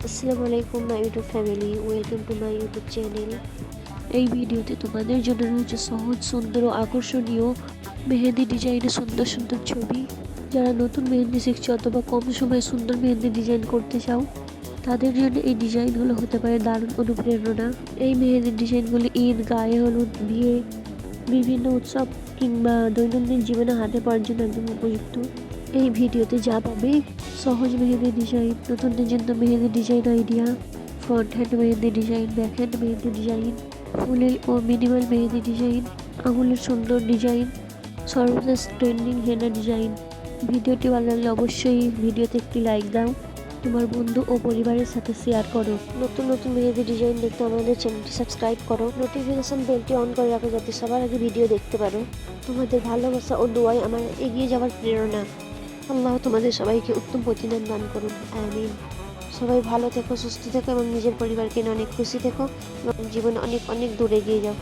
আসসালামু আলাইকুম my YouTube family, welcome to my YouTube channel. এই ভিডিওতে তোমাদের জন্য রয়েছে সহজ, সুন্দর ও আকর্ষণীয় মেহেদি ডিজাইনের সুন্দর সুন্দর ছবি। যারা নতুন মেহেন্দি শিখছো অথবা কম সময়ে সুন্দর মেহেন্দি ডিজাইন করতে চাও, তাদের জন্য এই ডিজাইনগুলো হতে পারে দারুণ অনুপ্রেরণা। এই মেহেন্দির ডিজাইনগুলি ঈদ, গায়ে হলুদ, বিয়ে, বিভিন্ন উৎসব কিংবা দৈনন্দিন জীবনে হাতে পাওয়ার জন্য একদম উপযুক্ত। এই ভিডিওতে যা পাবে: সহজ মেহেদি ডিজাইন, নতুনদের জন্য মেহেদি ডিজাইন আইডিয়া, ফ্রন্ট হ্যান্ড মেহেদি ডিজাইন, ব্যাক হ্যান্ড মেহেদি ডিজাইন, ফুলেল ও মিনিমাল মেহেদি ডিজাইন, আঙুলের সুন্দর ডিজাইন, সর্বশেষ ট্রেন্ডিং হেনা ডিজাইন। ভিডিওটি ভালো লাগলে অবশ্যই ভিডিওতে একটি লাইক দাও, তোমার বন্ধু ও পরিবারের সাথে শেয়ার করো। নতুন নতুন মেহেদি ডিজাইন দেখতে আমাদের চ্যানেলটি সাবস্ক্রাইব করো, নোটিফিকেশন বেলটি অন করে রাখো যাতে সবার আগে ভিডিও দেখতে পারো। তোমাদের ভালোবাসা ও দোয়াই আমার এগিয়ে যাওয়ার প্রেরণা। আল্লাহ তোমাদের সবাইকে উত্তম প্রতিদান দান করুন, আমিন। সবাই ভালো থেকো, সুস্থ থেকো এবং নিজের পরিবারকে নিয়ে অনেক খুশি থেকো এবং জীবনে অনেক অনেক দূরে এগিয়ে যাও।